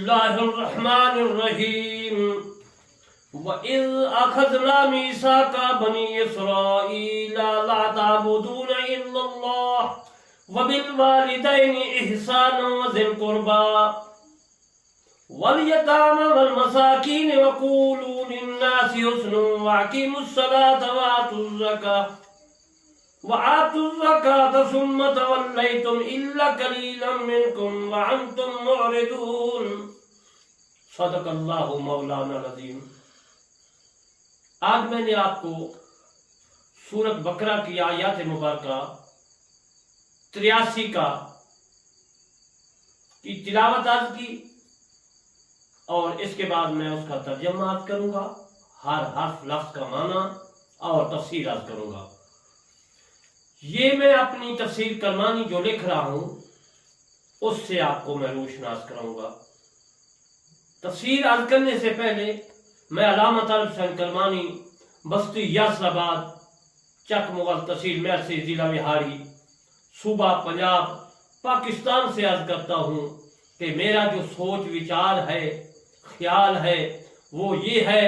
الله الرحمن الرحيم وَإِذْ أَخَذْنَا مِيثَاقَ بَنِي إِسْرَائِيلَ لَا تَعْبُدُونَ إِلَّا اللَّهَ وَبِالْوَالِدَيْنِ إِحْسَانًا وَذِي الْقُرْبَى وَالْيَتَامَى وَالْمَسَاكِينِ وَقُولُوا لِلنَّاسِ حُسْنًا وَأَقِيمُوا الصَّلَاةَ وَآتُوا الزَّكَاةَ ثُمَّ تَوَلَّيْتُمْ إِلَّا قَلِيلًا مِنْكُمْ وَأَنْتُمْ مُعْرِضُونَ صدق اللہ مولانا العظیم۔ آج میں نے آپ کو سورۃ بقرہ کی آیات مبارکہ 83 کی تلاوت عرض کی اور اس کے بعد میں اس کا ترجمہ عرض کروں گا، ہر حرف لفظ کا معنی اور تفسیر عرض کروں گا۔ یہ میں اپنی تفسیر کرمانی جو لکھ رہا ہوں اس سے آپ کو میں روشناس کراؤں گا۔ تفسیر عرض کرنے سے پہلے میں علامہ طالب حسین کرمانی بستی یاسر آباد چک مغل تحصیل میرسی ضلع بہاری صوبہ پنجاب پاکستان سے عرض کرتا ہوں کہ میرا جو سوچ وچار ہے، خیال ہے، وہ یہ ہے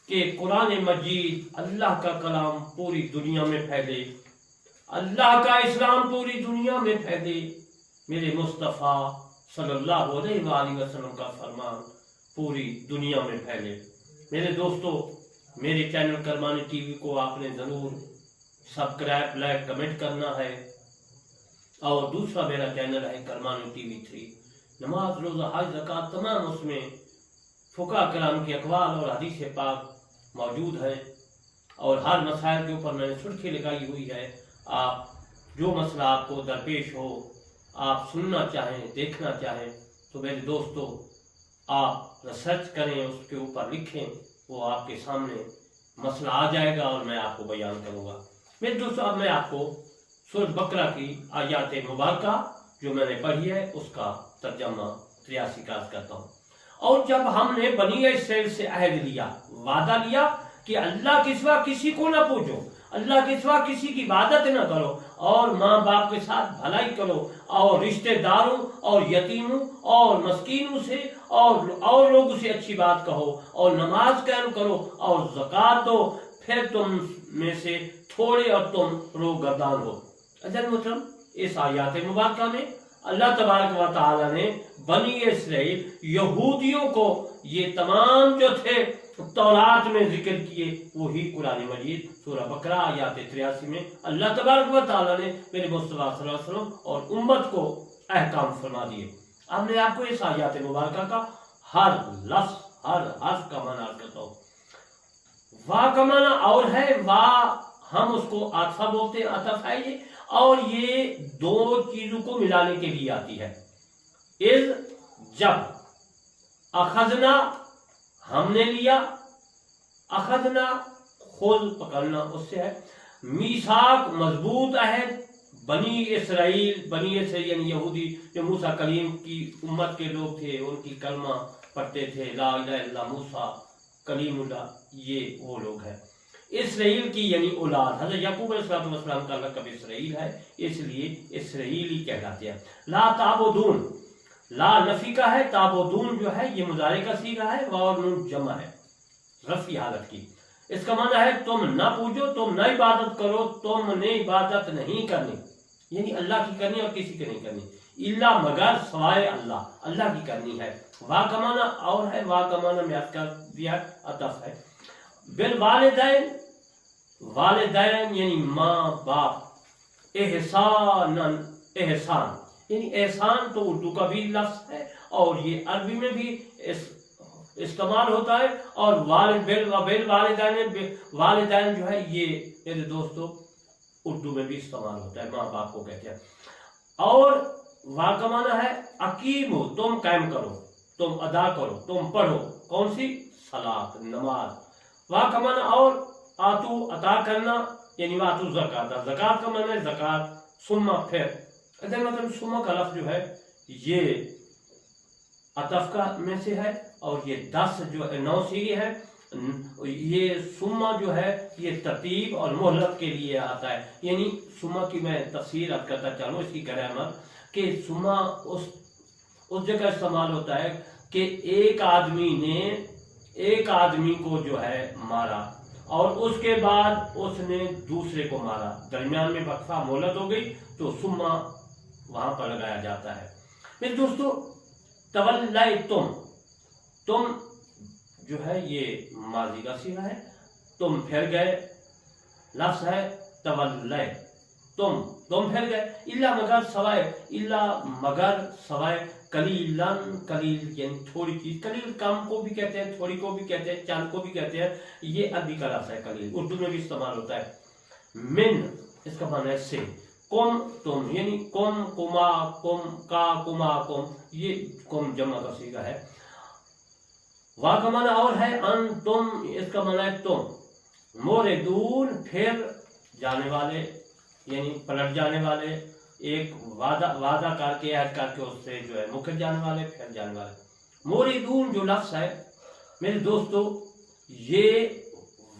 کہ قرآن مجید اللہ کا کلام پوری دنیا میں پھیلے، اللہ کا اسلام پوری دنیا میں پھیلے، میرے مصطفیٰ صلی اللہ علیہ وآلہ وسلم کا فرمان پوری دنیا میں پھیلے۔ میرے دوستو، میرے چینل کرمانی ٹی وی کو آپ نے ضرور سبسکرائب، لائک، کمنٹ کرنا ہے، اور دوسرا میرا چینل ہے کرمانی ٹی وی 3۔ نماز، روزہ، حج، زکوٰۃ تمام اس میں فقہاء کرام کے اقوال اور حدیث پاک موجود ہے، اور ہر مسائل کے اوپر میں نے سرخی لگائی ہوئی ہے۔ آپ جو مسئلہ آپ کو درپیش ہو، آپ سننا چاہیں، دیکھنا چاہیں تو میرے دوستو آپ ریسرچ کریں، اس کے اوپر لکھیں، وہ آپ کے سامنے مسئلہ آ جائے گا اور میں آپ کو بیان کروں گا۔ میرے دوستو، اب میں آپ کو سورۃ بقرہ کی آیات مبارکہ جو میں نے پڑھی ہے اس کا ترجمہ 83 کا عرض کرتا ہوں۔ اور جب ہم نے بنی اسرائیل سے عہد لیا، وعدہ لیا کہ اللہ کے سوا کسی کو نہ پوجو، اللہ کے سوا کسی کی عبادت نہ کرو، اور ماں باپ کے ساتھ بھلائی کرو، اور رشتہ داروں اور یتیموں اور مسکینوں سے اور لوگوں سے اچھی بات کہو، اور نماز قائم کرو اور زکوٰۃ دو، پھر تم میں سے تھوڑے اور تم روگردان ہو۔ عزیز محترم، اس آیات مبارکہ میں اللہ تبارک و تعالی نے بنی اسرائیل یہودیوں کو یہ تمام جو تھے تورات میں ذکر کیے وہی قرآن مجید سورہ بقرہ آیات 83 میں اللہ تبارک و تعالی نے میرے مصطفیٰ صلی اللہ علیہ وسلم اور امت کو احکام فرما دیے۔ اب میں آپ کو اس آیات مبارکہ کا ہر لفظ، ہر حرف کا معنی کرتا ہوں۔ وا کا معنی اور ہے، وا ہم اس کو عطفہ بولتے ہیں، عطف ہے یہ، اور یہ دو چیزوں کو ملانے کے لیے آتی ہے۔ اذ جب، اخذنا ہم نے لیا، اخذنا خود پکڑنا اس سے ہے، میثاق مضبوط عہد، بنی اسرائیل یعنی یہودی جو موسیٰ کلیم کی امت کے لوگ تھے، ان کی کلمہ پڑھتے تھے، لا الہ الا موسیٰ کلیم اللہ، یہ وہ لوگ ہیں۔ اسرائیل کی یعنی اولاد، حضرت یعقوب علیہ السلام کا لقب اسرائیل ہے، اس لیے اسرائیلی کہلاتے ہیں۔ لا تعبدون، لا نفی کا ہے، تعبدون جو ہے یہ مضارع کا صیغہ ہے، واو نون جمع ہے رفعی حالت کی۔ اس کا معنی ہے تم نہ پوجو، تم نہ عبادت کرو، تم نے عبادت نہیں کرنی، یعنی اللہ کی کرنی اور کسی کی نہیں کرنی، الا مگر سوائے اللہ، اللہ کی کرنی ہے۔ وا کا معنی اور ہے، وا کا معنی میں کر دیا عطف ہے۔ بالوالدین، والدین یعنی ماں باپ، احسانن، احسان یعنی احسان تو اردو کا بھی لفظ ہے اور یہ عربی میں بھی استعمال ہوتا ہے، اور والدین جو ہے یہ میرے دوستو اردو میں بھی استعمال ہوتا ہے، ماں باپ کو کہتے ہیں۔ اور وا کا معنی ہے اقیم، تم قائم کرو، تم ادا کرو، تم پڑھو، کون سی؟ صلاۃ، نماز۔ وا کا معنی اور آتو، عطا کرنا، یعنی واتو زکات، زکات کا معنی ہے زکات، ثم پھر۔ مطلب ثم کا لفظ جو ہے یہ عطف کا میں سے ہے، اور یہ 10 جو 9 صیغے ہے، یہ ثم جو ہے یہ ترتیب اور مہلت کے لیے آتا ہے، یعنی ثم کی میں تفسیر اب کرتا چلوں اس کی گرامر کہ ثم اس جگہ استعمال ہوتا ہے کہ ایک آدمی کو جو ہے مارا اور اس کے بعد اس نے دوسرے کو مارا، درمیان میں وقفہ مہلت ہو گئی تو سما وہاں پر لگایا جاتا ہے۔ میرے دوستو تم جو ہے یہ ماضی کا صیغہ ہے، تم پھر گئے لفظ ہے تولی، تم پھر گئے، الا مگر سوائے قلیلن، قلیل یعنی تھوڑی چیز، قلیل کم کو بھی کہتے ہیں، تھوڑی کو بھی کہتے ہیں، چند کو بھی کہتے ہیں، یہ عربی کا لفظ ہے قلیل، اردو میں بھی استعمال ہوتا ہے۔ من اس کا معنی ہے سے، کم تم یعنی کم کما کم کا کما کم، یہ کم جمع کا صیغہ ہے۔ وا کا معنی اور ہے ان تم، اس کا معنی ہے تم، موردون پھر جانے والے یعنی پلٹ جانے والے، ایک وعدہ کر کے عہد کر کے اس سے جو ہے مکر جانے والے، پھر جانے والے۔ موردون جو لفظ ہے میرے دوستو یہ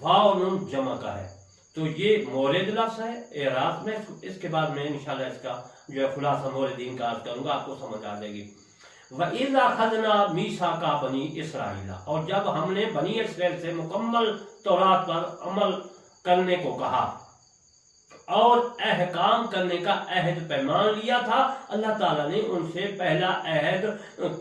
واو نون جمع کا ہے، تو یہ مورد لفظ ہے اعراب میں، اس کے بعد میں انشاءاللہ اس کا جو ہے خلاصہ موردین کا عرض کروں گا، آپ کو سمجھ آ جائے گی۔ وَإِذَا أَخَذْنَا مِيثَاقَ بَنِي إِسْرَائِيلَ، اور جب ہم نے بنی اسرائیل سے مکمل تورات پر عمل کرنے کو کہا اور احکام کرنے کا عہد پیمان لیا تھا، اللہ تعالیٰ نے ان سے پہلا عہد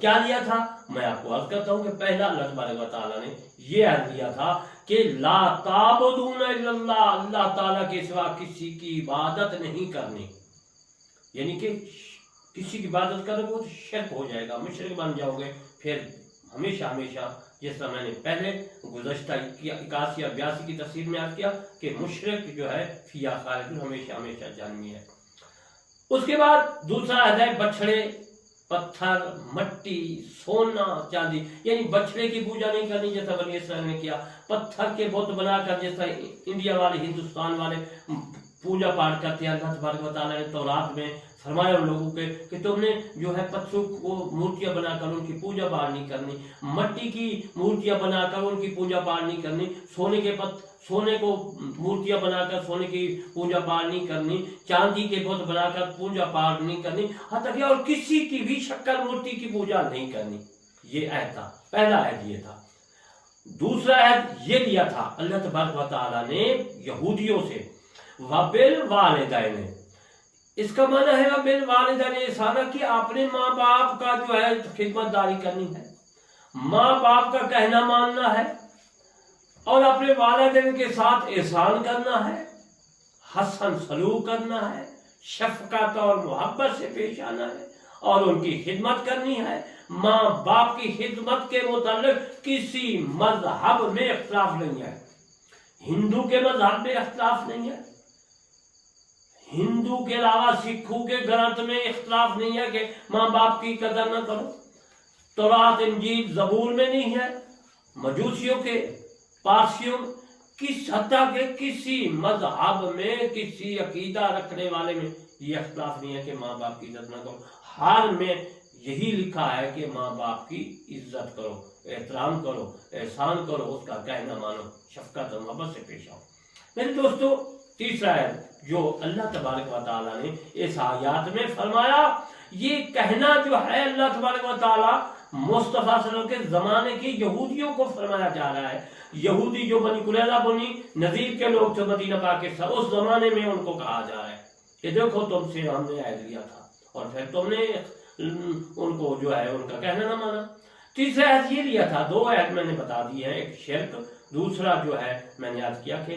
کیا لیا تھا؟ میں آپ کو عرض کرتا ہوں کہ پہلا اللہ تبارک و تعالیٰ نے یہ عہد لیا تھا کہ لا تعبدون الا اللہ، اللہ تعالیٰ کے سوا کسی کی عبادت نہیں کرنی، یعنی کہ کسی کی عبادت کرو گے تو شرک ہو جائے گا، مشرک بن جاؤ گے، پھر ہمیشہ جس طرح میں نے پہلے گزشتہ 81 اور 82 کی تفسیر میں عرض کیا کہ مشرک جو ہے فیا خالد ہمیشہ جہنمی ہے۔ اس کے بعد دوسرا عہد ہے بچھڑے، پتھر، مٹی، سونا، چاندی، یعنی بچھڑے کی پوجا نہیں کرنی جیسا بنی اسرائیل نے کیا، پتھر کے بت بنا کر جیسا انڈیا والے ہندوستان والے پوجا پاٹ کرتے ہیں۔ اللہ تبارک و تعالیٰ نے تورات میں فرمایا ان لوگوں کے کہ تم نے جو ہے پتھروں کو مورتیاں بنا کر ان کی پوجا پاٹ نہیں کرنی، مٹی کی مورتیاں بنا کر ان کی پوجا پاٹ نہیں کرنی، سونے کو مورتیاں بنا کر سونے کی پوجا پاٹ نہیں کرنی، چاندی کے بت بنا کر پوجا پاٹ نہیں کرنی، حتیٰ کہ اور کسی کی بھی شکل مورتی کی پوجا نہیں کرنی۔ یہ عہد تھا، پہلا عہد یہ تھا۔ دوسرا عہد یہ لیا تھا اللہ تبارک و تعالیٰ نے یہودیوں سے، وَبِالْوَالِدَيْنِ، اس کا معنی ہے وَبِالْوَالِدَيْنِ احسانًا کہ اپنے ماں باپ کا جو ہے خدمت داری کرنی ہے، ماں باپ کا کہنا ماننا ہے اور اپنے والدین کے ساتھ احسان کرنا ہے، حسن سلوک کرنا ہے، شفقت اور محبت سے پیش آنا ہے اور ان کی خدمت کرنی ہے۔ ماں باپ کی خدمت کے متعلق کسی مذہب میں اختلاف نہیں ہے، ہندو کے مذہب میں اختلاف نہیں ہے، ہندو کے علاوہ سکھوں کے گرنتھ میں اختلاف نہیں ہے کہ ماں باپ کی قدر نہ کرو، تورات انجیل زبور میں نہیں ہے، مجوسیوں کے، پارسیوں، حتیٰ کہ کسی مذہب میں کسی عقیدہ رکھنے والے میں یہ اختلاف نہیں ہے کہ ماں باپ کی عزت نہ کرو، ہر میں یہی لکھا ہے کہ ماں باپ کی عزت کرو، احترام کرو، احسان کرو، اس کا کہنا مانو، شفقت اور محبت سے پیش آؤ۔ میرے دوستو تیسرا ہے جو اللہ تبارک و تعالیٰ نے اس آیات میں فرمایا، یہ کہنا جو ہے اللہ تبارک و تعالیٰ مصطفیٰ صلی اللہ علیہ وسلم کے زمانے کی یہودیوں کو فرمایا جا رہا ہے۔ یہودی جو بنی قریظہ بنی نذیر کے لوگ تھے مدینہ پاک کے، اس زمانے میں ان کو کہا جا رہا ہے کہ دیکھو تم سے ہم نے عہد لیا تھا اور پھر تم نے ان کو جو ہے ان کا کہنا نہ مانا۔ تیسرا عہد یہ لیا تھا، دو عہد میں نے بتا دیے ہیں، ایک شرک، دوسرا جو ہے میں نے عرض کیا کہ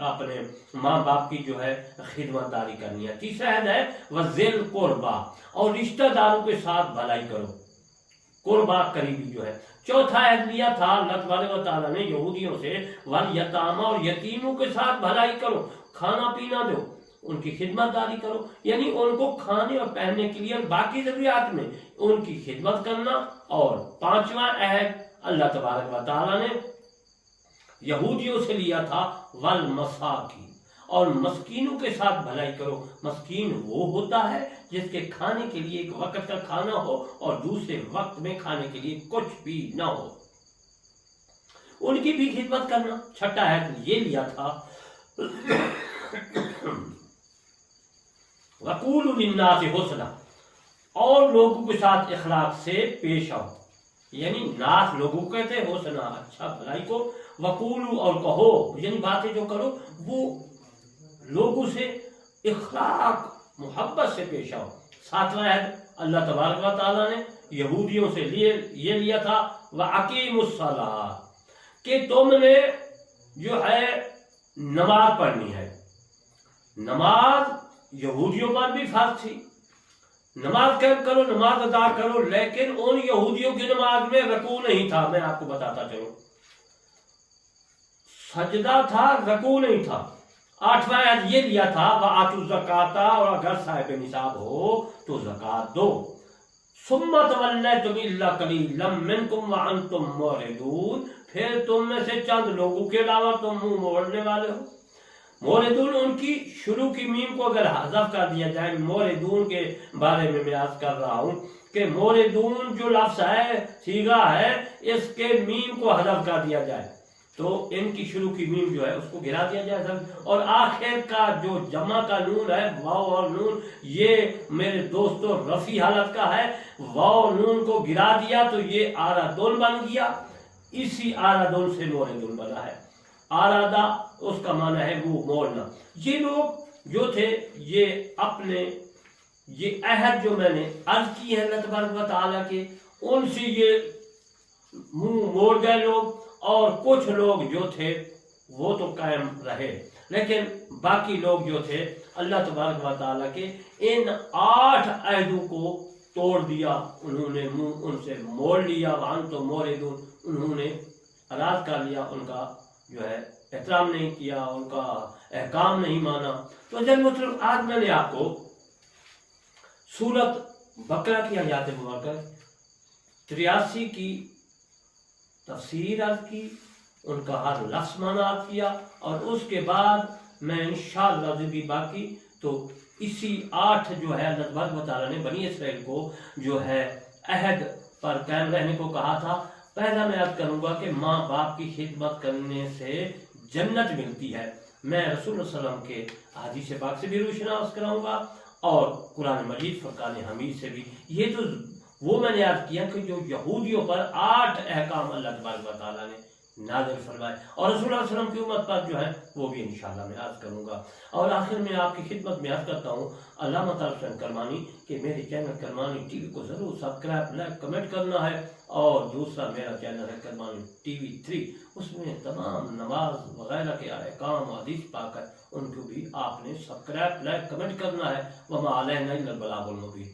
اپنے ماں باپ کی جو ہے خدمت داری کرنی ہے۔ تیسرا عہد ہے وذل قربا، اور رشتہ داروں کے ساتھ بھلائی کرو، قربا قریبی جو ہے۔ چوتھا عہد لیا تھا اللہ تبارک و تعالیٰ نے یہودیوں سے والیتاما، اور یتیموں کے ساتھ بھلائی کرو، کھانا پینا دو، ان کی خدمت داری کرو، یعنی ان کو کھانے اور پہننے کے لیے باقی ضروریات میں ان کی خدمت کرنا۔ اور پانچواں عہد اللہ تبارک و تعالیٰ نے یہودیوں سے لیا تھا والمساکین، اور مسکینوں کے ساتھ بھلائی کرو۔ مسکین وہ ہوتا ہے جس کے کھانے کے لیے ایک وقت کا کھانا ہو اور دوسرے وقت میں کھانے کے لیے کچھ بھی نہ ہو، ان کی بھی خدمت کرنا۔ چھٹا عہد یہ لیا تھا وَقُولُوا لِلنَّاسِ حُسْنًا، اور لوگوں کے ساتھ اخلاق سے پیش آؤ۔ یعنی ناس لوگوں کو کہتے ہیں، حسنا اچھا بھلائی کو، وقولو اور کہو، یعنی باتیں جو کرو وہ لوگوں سے اخلاق محبت سے پیش آؤ۔ ساتواں عہد اللہ تبارک و تعالیٰ نے یہودیوں سے یہ لیا تھا، وَأَقِیمُوا الصَّلَاةَ، کہ تم نے جو ہے نماز پڑھنی ہے۔ نماز یہودیوں پر بھی فرض تھی، نماز قائم کرو، نماز ادا کرو، لیکن ان یہودیوں کی نماز میں رکوع نہیں تھا۔ میں آپ کو بتاتا چلوں، سجدہ تھا، رکوع نہیں تھا۔ آٹھواں عہد یہ لیا تھا، وَآتُوا الزَّکَاةَ، اور اگر صاحب نصاب ہو تو زکوٰۃ دو۔ ثُمَّ تَوَلَّیْتُمْ إِلَّا قَلِیلًا مِنْکُمْ وَأَنْتُمْ مُعْرِضُونَ، پھر تم میں سے چند لوگوں کے علاوہ تم منہ موڑنے والے ہو۔ موردون، ان کی شروع کی میم کو اگر حذف کر دیا جائے، موردون کے بارے میں عرض کر رہا ہوں کہ موردون جو لفظ ہے، صیغہ ہے، اس کے میم کو حذف کر دیا جائے تو ان کی شروع کی میم جو ہے اس کو گرا دیا جائے، اور آخر کا جو جمع کا نون ہے، واو اور نون، یہ میرے دوستو رفع حالت کا ہے۔ واو نون کو گرا دیا تو یہ آرادون بن گیا، اسی آرادون سے موردون بنا ہے۔ آرادہ اس کا معنی ہے وہ موڑنا۔ یہ لوگ جو تھے یہ اپنے یہ عہد جو میں نے عرض کی ہے اللہ تبارک و تعالیٰ کے، ان سے یہ منہ موڑ گئے لوگ، اور کچھ لوگ جو تھے وہ تو قائم رہے، لیکن باقی لوگ جو تھے اللہ تبارک و تعالیٰ کے ان 8 عہدوں کو توڑ دیا، انہوں نے منہ ان سے موڑ لیا، وَأَنْتُمْ مُعْرِضُونَ، انہوں نے اراض کر لیا، ان کا جو ہے احترام نہیں کیا، ان کا احکام نہیں مانا۔ تو مطلب آج میں نے آپ کو سورت بقرہ کی آیات مبارکہ 83 کی تفسیر عرض کی، ان کا ہر لفظ معنی عرض کیا، اور اس کے بعد میں انشاءاللہ زندگی باقی تو اسی 8 جو ہے اللہ تبارک و تعالیٰ نے بنی اسرائیل کو جو ہے عہد پر قائم رہنے کو کہا تھا۔ پہلا میں عرض کروں گا کہ ماں باپ کی خدمت کرنے سے جنت ملتی ہے۔ میں رسول اللہ صلی اللہ علیہ وسلم کے حدیث پاک سے بھی روشناس کراؤں گا، اور قرآن مجید فرقان حمید سے بھی۔ یہ تو وہ میں نے عرض کیا کہ جو یہودیوں پر 8 احکام اللہ تبارک و تعالیٰ نے نازل فرمائے، اور رسول اللہ صلی اللہ علیہ وسلم کی امت پر جو ہے وہ بھی انشاءاللہ میں عرض کروں گا۔ اور آخر میں آپ کی خدمت میں عرض کرتا ہوں علامہ طارق حسین کرمانی کہ میرے چینل کرمانی ٹی وی کو ضرور سبسکرائب، لائک، کمنٹ کرنا ہے، اور دوسرا میرا چینل ہے کرمانی ٹی وی 3، اس میں تمام نماز وغیرہ کے احکام و حدیث پاک ہے، ان کو بھی آپ نے سبسکرائب، لائک، کمنٹ کرنا ہے۔ وما علینا الا البلاغ المبین۔